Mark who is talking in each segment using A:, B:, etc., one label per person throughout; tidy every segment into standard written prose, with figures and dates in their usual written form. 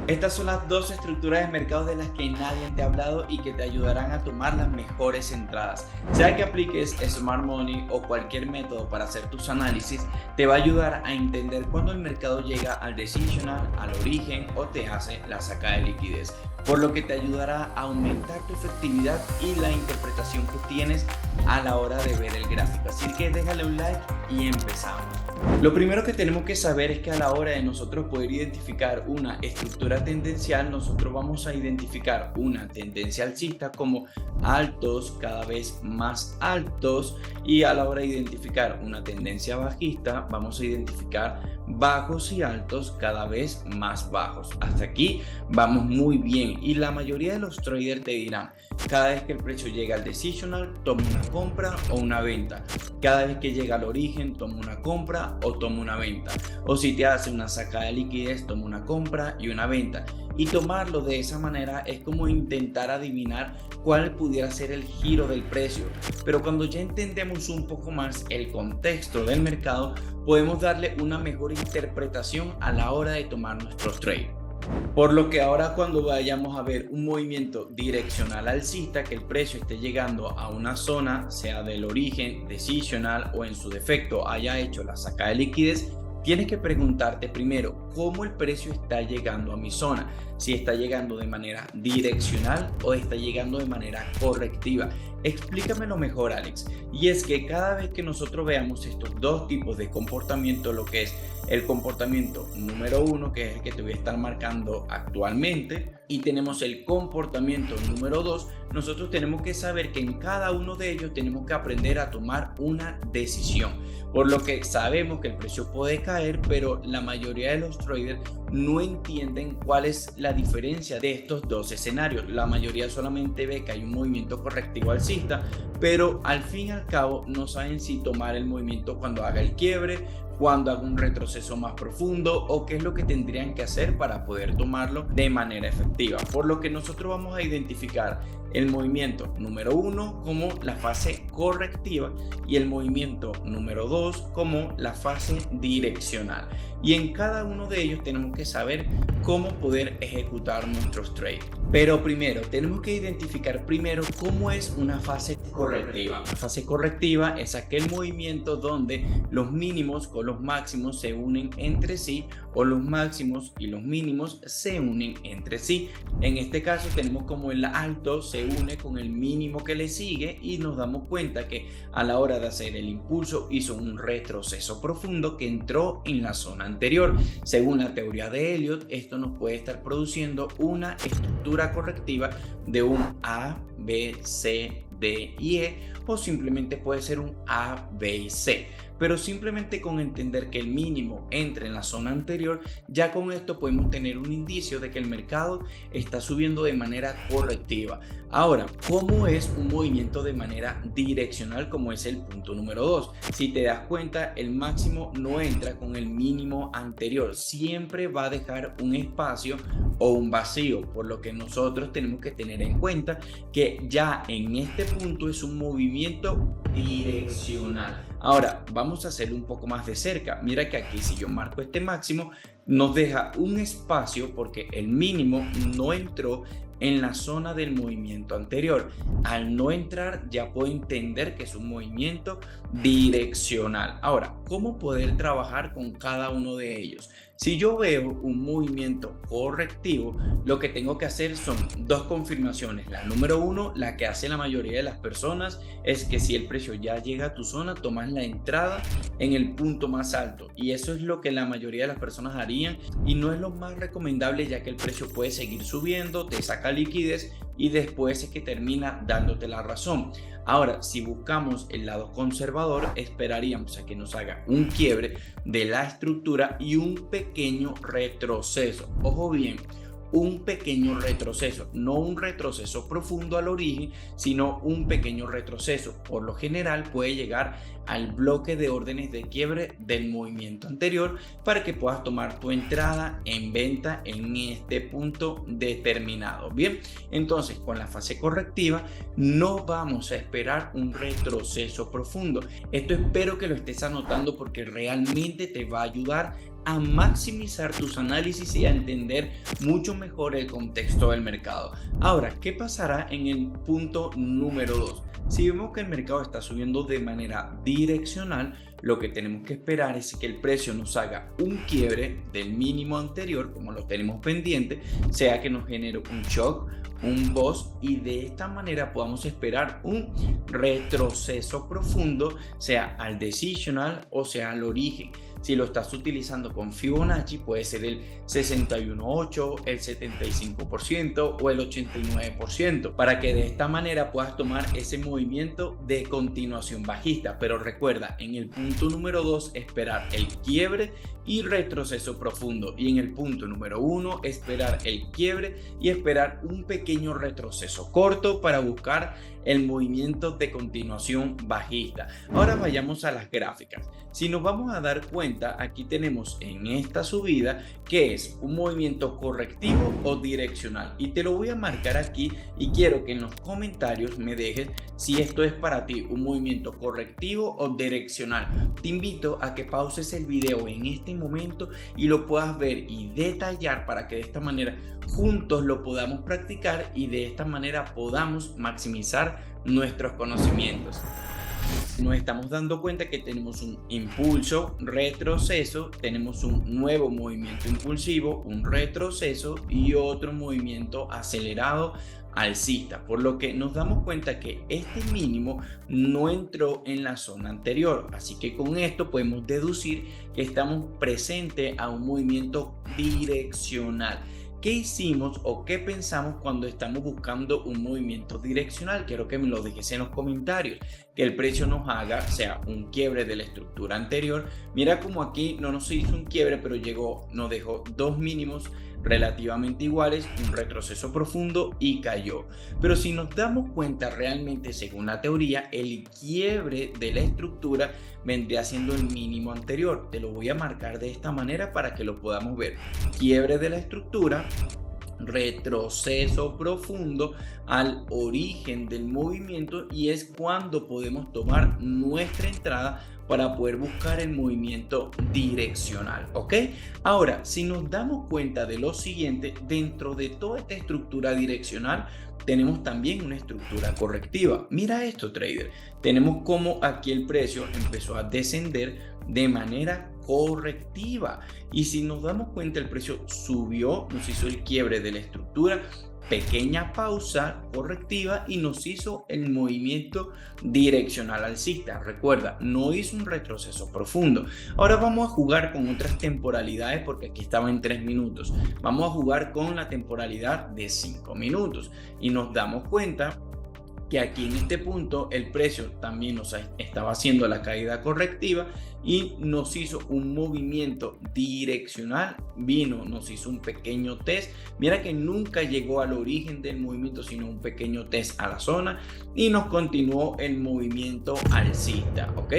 A: Estas son las dos estructuras de mercado de las que nadie te ha hablado y que te ayudarán a tomar las mejores entradas. Sea que apliques Smart Money o cualquier método para hacer tus análisis, te va a ayudar a entender cuándo el mercado llega al decisional, al origen o te hace la sacada de liquidez, por lo que te ayudará a aumentar tu efectividad y la interpretación que tienes a la hora de ver el gráfico. Así que déjale un like y empezamos. Lo primero que tenemos que saber es que a la hora de nosotros poder identificar una estructura tendencial, nosotros vamos a identificar una tendencia alcista como altos cada vez más altos, y a la hora de identificar una tendencia bajista vamos a identificar bajos y altos cada vez más bajos. Hasta aquí vamos muy bien, y la mayoría de los traders te dirán: cada vez que el precio llega al decisional, toma una compra o una venta. Cada vez que llega al origen, toma una compra o toma una venta. O si te hace una sacada de liquidez, toma una compra y una venta. Y tomarlo de esa manera es como intentar adivinar cuál pudiera ser el giro del precio. Pero cuando ya entendemos un poco más el contexto del mercado, podemos darle una mejor interpretación a la hora de tomar nuestros trades. Por lo que ahora, cuando vayamos a ver un movimiento direccional alcista, que el precio esté llegando a una zona, sea del origen, decisional o en su defecto haya hecho la sacada de liquidez, tienes que preguntarte primero cómo el precio está llegando a mi zona, si está llegando de manera direccional o está llegando de manera correctiva. Explícamelo mejor, Alex. Y es que cada vez que nosotros veamos estos dos tipos de comportamiento, lo que es el comportamiento número uno, que es el que te voy a estar marcando actualmente, y tenemos el comportamiento número dos, nosotros tenemos que saber que en cada uno de ellos tenemos que aprender a tomar una decisión. Por lo que sabemos que el precio puede caer, pero la mayoría de los traders no entienden cuál es la diferencia de estos dos escenarios. La mayoría solamente ve que hay un movimiento correctivo alcista, pero al fin y al cabo no saben si tomar el movimiento cuando haga el quiebre, cuando haga un retroceso más profundo, o qué es lo que tendrían que hacer para poder tomarlo de manera efectiva. Por lo que nosotros vamos a identificar el movimiento número uno como la fase correctiva y el movimiento número dos como la fase direccional. Y en cada uno de ellos tenemos que saber cómo poder ejecutar nuestros trades. Pero primero tenemos que identificar cómo es una fase correctiva. Una fase correctiva es aquel movimiento donde los mínimos con los máximos se unen entre sí, o los máximos y los mínimos se unen entre sí. En este caso tenemos como el alto se une con el mínimo que le sigue, y nos damos cuenta que a la hora de hacer el impulso hizo un retroceso profundo que entró en la zona anterior. Según la teoría de Elliott, esto nos puede estar produciendo una estructura correctiva de un A, B, C, D y E, o simplemente puede ser un A, B y C. Pero simplemente con entender que el mínimo entre en la zona anterior, ya con esto podemos tener un indicio de que el mercado está subiendo de manera correctiva. Ahora, ¿cómo es un movimiento de manera direccional, como es el punto número 2? Si te das cuenta, el máximo no entra con el mínimo anterior, siempre va a dejar un espacio o un vacío, por lo que nosotros tenemos que tener en cuenta que ya en este punto es un movimiento direccional. Ahora vamos a hacerlo un poco más de cerca. Mira que aquí, si yo marco este máximo, nos deja un espacio porque el mínimo no entró en la zona del movimiento anterior. Al no entrar, ya puedo entender que es un movimiento direccional. Ahora, ¿cómo poder trabajar con cada uno de ellos? Si yo veo un movimiento correctivo, lo que tengo que hacer son dos confirmaciones. La número uno, la que hace la mayoría de las personas, es que si el precio ya llega a tu zona, tomas la entrada en el punto más alto, y eso es lo que la mayoría de las personas harían, y no es lo más recomendable, ya que el precio puede seguir subiendo, te saca liquidez y después es que termina dándote la razón. Ahora, si buscamos el lado conservador, esperaríamos a que nos haga un quiebre de la estructura y un pequeño retroceso. Ojo bien, un pequeño retroceso, no un retroceso profundo al origen, sino un pequeño retroceso. Por lo general puede llegar al bloque de órdenes de quiebre del movimiento anterior para que puedas tomar tu entrada en venta en este punto determinado. Bien, entonces con la fase correctiva no vamos a esperar un retroceso profundo. Esto espero que lo estés anotando porque realmente te va a ayudar a maximizar tus análisis y a entender mucho mejor el contexto del mercado. Ahora, ¿qué pasará en el punto número 2? Si vemos que el mercado está subiendo de manera direccional, lo que tenemos que esperar es que el precio nos haga un quiebre del mínimo anterior, como lo tenemos pendiente, sea que nos genere un shock, un bust, y de esta manera podamos esperar un retroceso profundo, sea al decisional o sea al origen. Si lo estás utilizando con Fibonacci, puede ser el 61.8, el 75% o el 89%, para que de esta manera puedas tomar ese movimiento de continuación bajista. Pero recuerda, en el punto número 2, esperar el quiebre y retroceso profundo. Y en el punto número 1, esperar el quiebre y esperar un pequeño retroceso corto para buscar el movimiento de continuación bajista. Ahora vayamos a las gráficas. Si nos vamos a dar cuenta, aquí tenemos en esta subida que es un movimiento correctivo o direccional, y te lo voy a marcar aquí y quiero que en los comentarios me dejes si esto es para ti un movimiento correctivo o direccional. Te invito a que pauses el video en este momento y lo puedas ver y detallar para que de esta manera juntos lo podamos practicar y de esta manera podamos maximizar nuestros conocimientos. Nos estamos dando cuenta que tenemos un impulso, retroceso, tenemos un nuevo movimiento impulsivo, un retroceso y otro movimiento acelerado alcista, por lo que nos damos cuenta que este mínimo no entró en la zona anterior, así que con esto podemos deducir que estamos presentes a un movimiento direccional. ¿Qué hicimos o qué pensamos cuando estamos buscando un movimiento direccional? Quiero que me lo dejes en los comentarios. Que el precio nos haga, sea un quiebre de la estructura anterior. Mira como aquí no nos hizo un quiebre, pero nos dejó dos mínimos relativamente iguales, un retroceso profundo y cayó. Pero si nos damos cuenta, realmente según la teoría, el quiebre de la estructura vendría siendo el mínimo anterior. Te lo voy a marcar de esta manera para que lo podamos ver. Quiebre de la estructura, retroceso profundo al origen del movimiento, y es cuando podemos tomar nuestra entrada para poder buscar el movimiento direccional, ¿ok? Ahora, si nos damos cuenta de lo siguiente, dentro de toda esta estructura direccional tenemos también una estructura correctiva. Mira esto, trader. Tenemos como aquí el precio empezó a descender de manera correctiva, y si nos damos cuenta el precio subió, nos hizo el quiebre de la estructura, pequeña pausa correctiva y nos hizo el movimiento direccional alcista. Recuerda, no hizo un retroceso profundo. Ahora vamos a jugar con otras temporalidades, porque aquí estaba en 3 minutos. Vamos a jugar con la temporalidad de 5 minutos y nos damos cuenta que aquí en este punto el precio también nos estaba haciendo la caída correctiva y nos hizo un movimiento direccional, nos hizo un pequeño test. Mira que nunca llegó al origen del movimiento, sino un pequeño test a la zona, y nos continuó el movimiento alcista, ¿ok?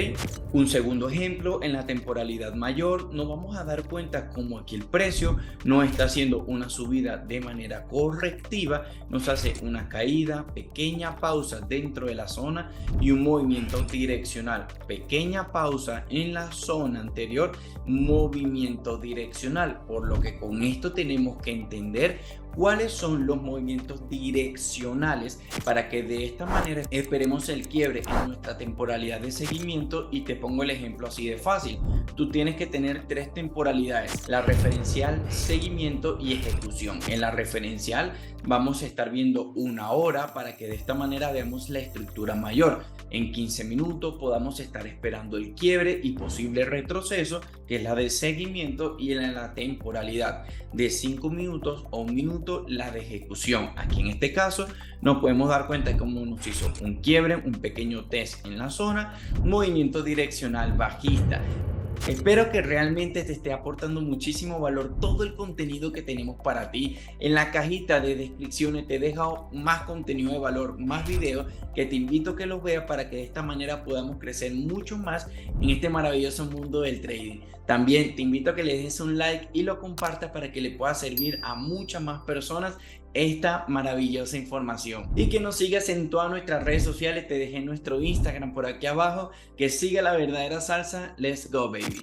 A: Un segundo ejemplo, en la temporalidad mayor nos vamos a dar cuenta como aquí el precio no está haciendo una subida de manera correctiva, nos hace una caída, pequeña pausa dentro de la zona y un movimiento direccional, pequeña pausa en la zona anterior, movimiento direccional, por lo que con esto tenemos que entender cuáles son los movimientos direccionales para que de esta manera esperemos el quiebre en nuestra temporalidad de seguimiento. Y te pongo el ejemplo así de fácil. Tú tienes que tener 3 temporalidades: la referencial, seguimiento y ejecución. En la referencial vamos a estar viendo 1 hora para que de esta manera veamos la estructura mayor. En 15 minutos podamos estar esperando el quiebre y posible retroceso, que es la de seguimiento, y en la temporalidad de 5 minutos o 1 minuto, la de ejecución. Aquí en este caso nos podemos dar cuenta de cómo nos hizo un quiebre, un pequeño test en la zona, movimiento direccional bajista. Espero que realmente te esté aportando muchísimo valor todo el contenido que tenemos para ti. En la cajita de descripciones te he dejado más contenido de valor, más videos que te invito a que los veas para que de esta manera podamos crecer mucho más en este maravilloso mundo del trading. También te invito a que le des un like y lo compartas para que le pueda servir a muchas más personas esta maravillosa información, y que nos sigas en todas nuestras redes sociales. Te dejé nuestro Instagram por aquí abajo. Que siga la verdadera salsa. Let's go, baby.